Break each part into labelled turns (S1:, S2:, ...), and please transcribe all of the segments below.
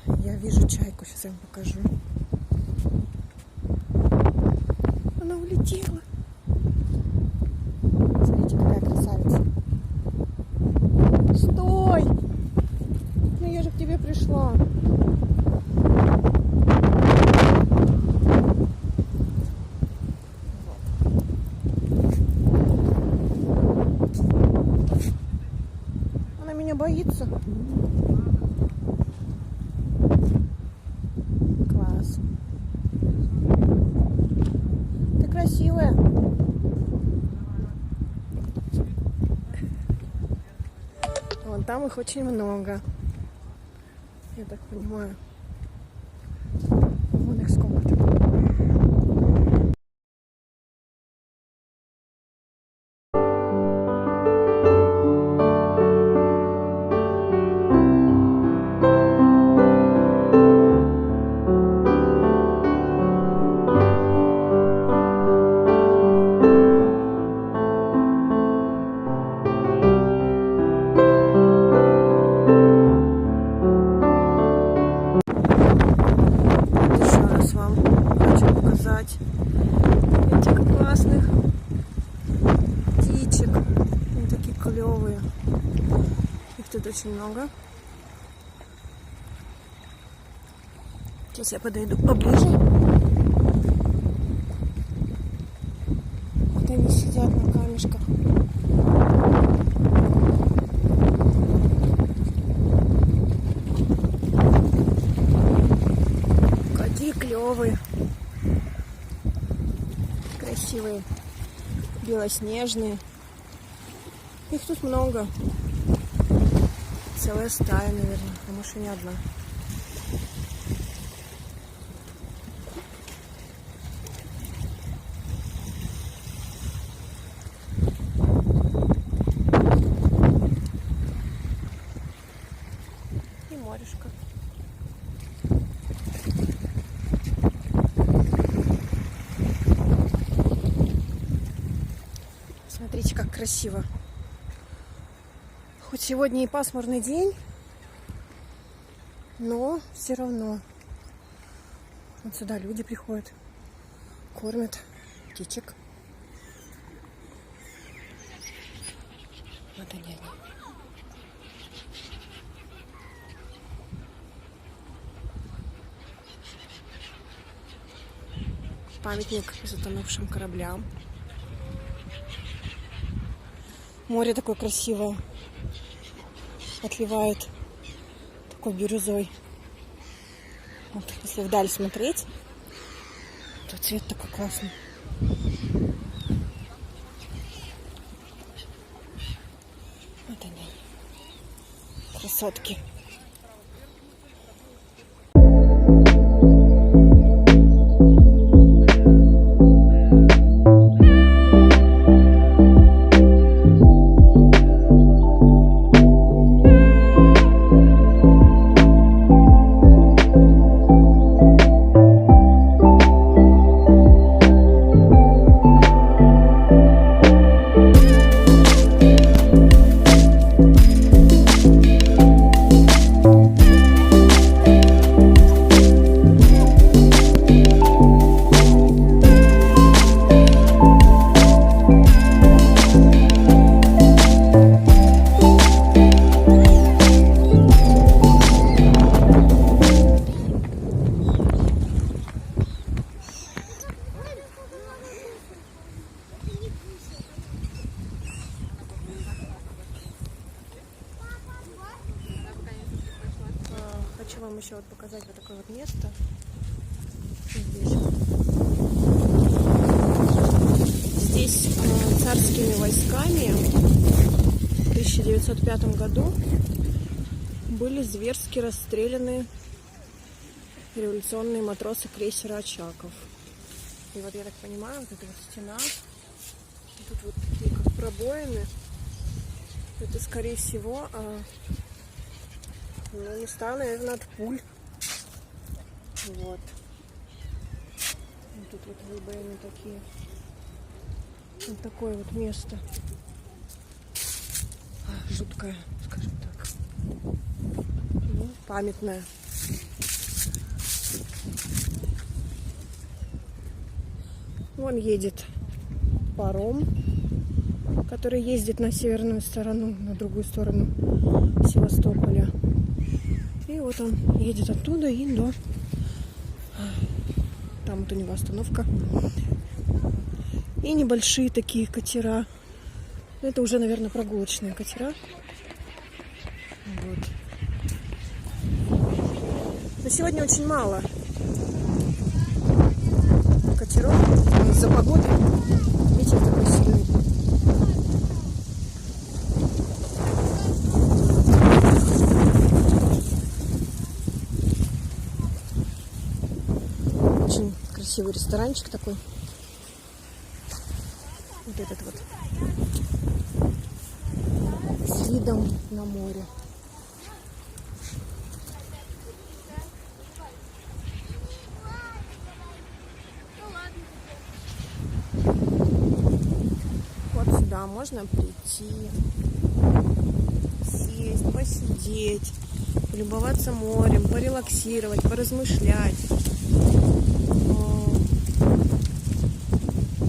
S1: Я вижу чайку, сейчас я вам покажу. Она улетела. Смотрите, какая красавица. Стой! Ну я же к тебе пришла. Она меня боится. Класс. Ты красивая. Вон там их очень много. Я так понимаю. Вон их сколько-то. Этих классных птичек. Они такие клевые. Их тут очень много. Сейчас я подойду поближе. Вот они сидят на камешках. Какие клевые. Красивые, белоснежные. Их тут много. Целая стая, наверное, а может и не одна. И морешко. Смотрите, как красиво. Хоть сегодня и пасмурный день, но все равно. Вот сюда люди приходят, кормят птичек. Вот они. Памятник затонувшим кораблям. Море такое красивое, отливает такой бирюзой. Вот, если вдаль смотреть, то цвет такой классный. Вот они, красотки. Хочу вам еще вот показать вот такое вот место. Здесь царскими войсками в 1905 году были зверски расстреляны революционные матросы крейсера «Очаков». И вот я так понимаю, вот эта вот стена, тут вот такие как пробоины. Это, скорее всего, места, наверное, от пуль. Вот. И тут вот выбоины такие. Вот такое вот место. Жуткое, скажем так. Ну, памятное. Вон едет паром, который ездит на северную сторону, на другую сторону Севастополя. И вот он едет оттуда и до... Там вот у него остановка. И небольшие такие катера. Это уже, наверное, прогулочные катера. Вот. Но сегодня очень мало катеров из-за погоды. Ветер такой сильный. Очень красивый ресторанчик такой. Вот этот вот. С видом на море. Вот сюда можно прийти, сесть, посидеть, полюбоваться морем, порелаксировать, поразмышлять.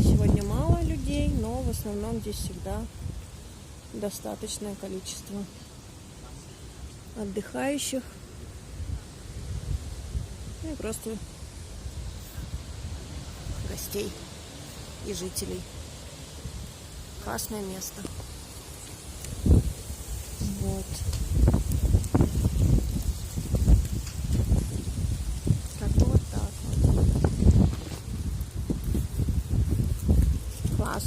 S1: Сегодня мало людей, но в основном здесь всегда достаточное количество отдыхающих и просто гостей и жителей. Классное место. Вот. Как-то вот так вот. Класс.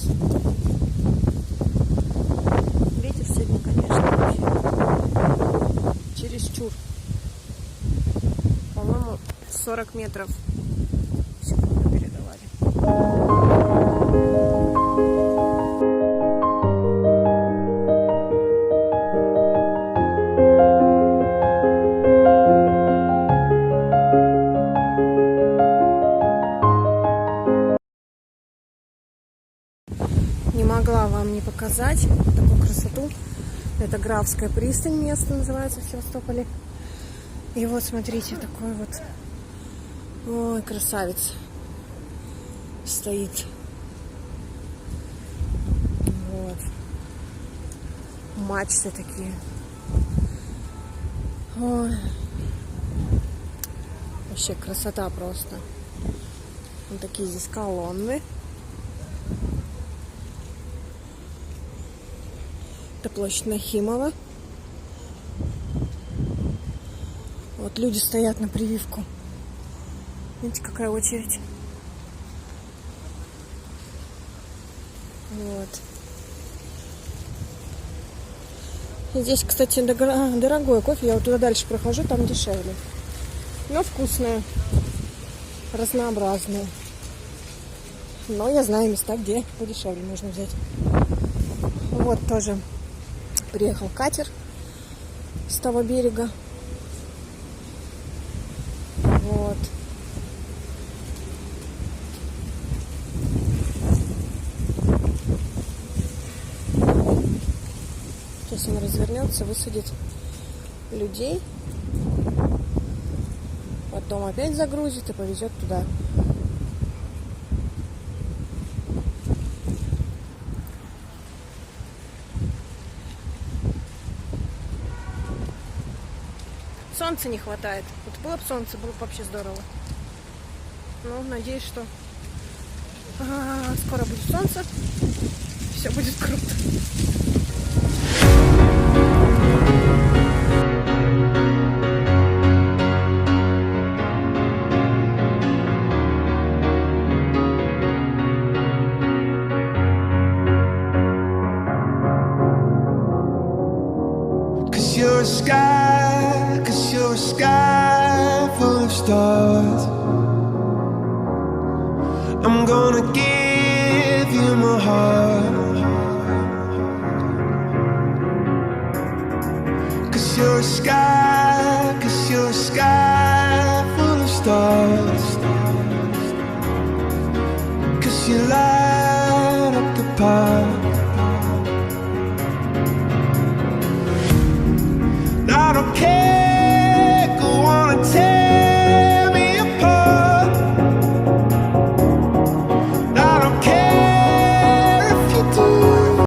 S1: Ветер сегодня, конечно, вообще чересчур. По-моему, 40 метров в секунду передавали. Не могла вам не показать такую красоту. Это Графская пристань, место называется в Севастополе. И вот смотрите, такой вот, ой, красавец стоит. Вот. Мачты такие. Ой. Вообще красота просто. Вот такие здесь колонны. Это площадь Нахимова. Вот люди стоят на прививку. Видите, какая очередь. Вот. И здесь, кстати, дорогой кофе. Я вот туда дальше прохожу, там дешевле. Но вкусное. Разнообразное. Но я знаю места, где подешевле можно взять. Вот тоже приехал катер с того берега. Вот. Сейчас он развернется, высадит людей. Потом опять загрузит и повезет туда. Солнца не хватает. Вот было бы солнце, было бы вообще здорово. Ну, надеюсь, что скоро будет солнце. Все будет круто.
S2: You're a sky, 'cause you're a sky full of stars. I'm gonna give you my heart. 'Cause you're a sky, 'cause you're a sky full of stars. 'Cause you light up the path.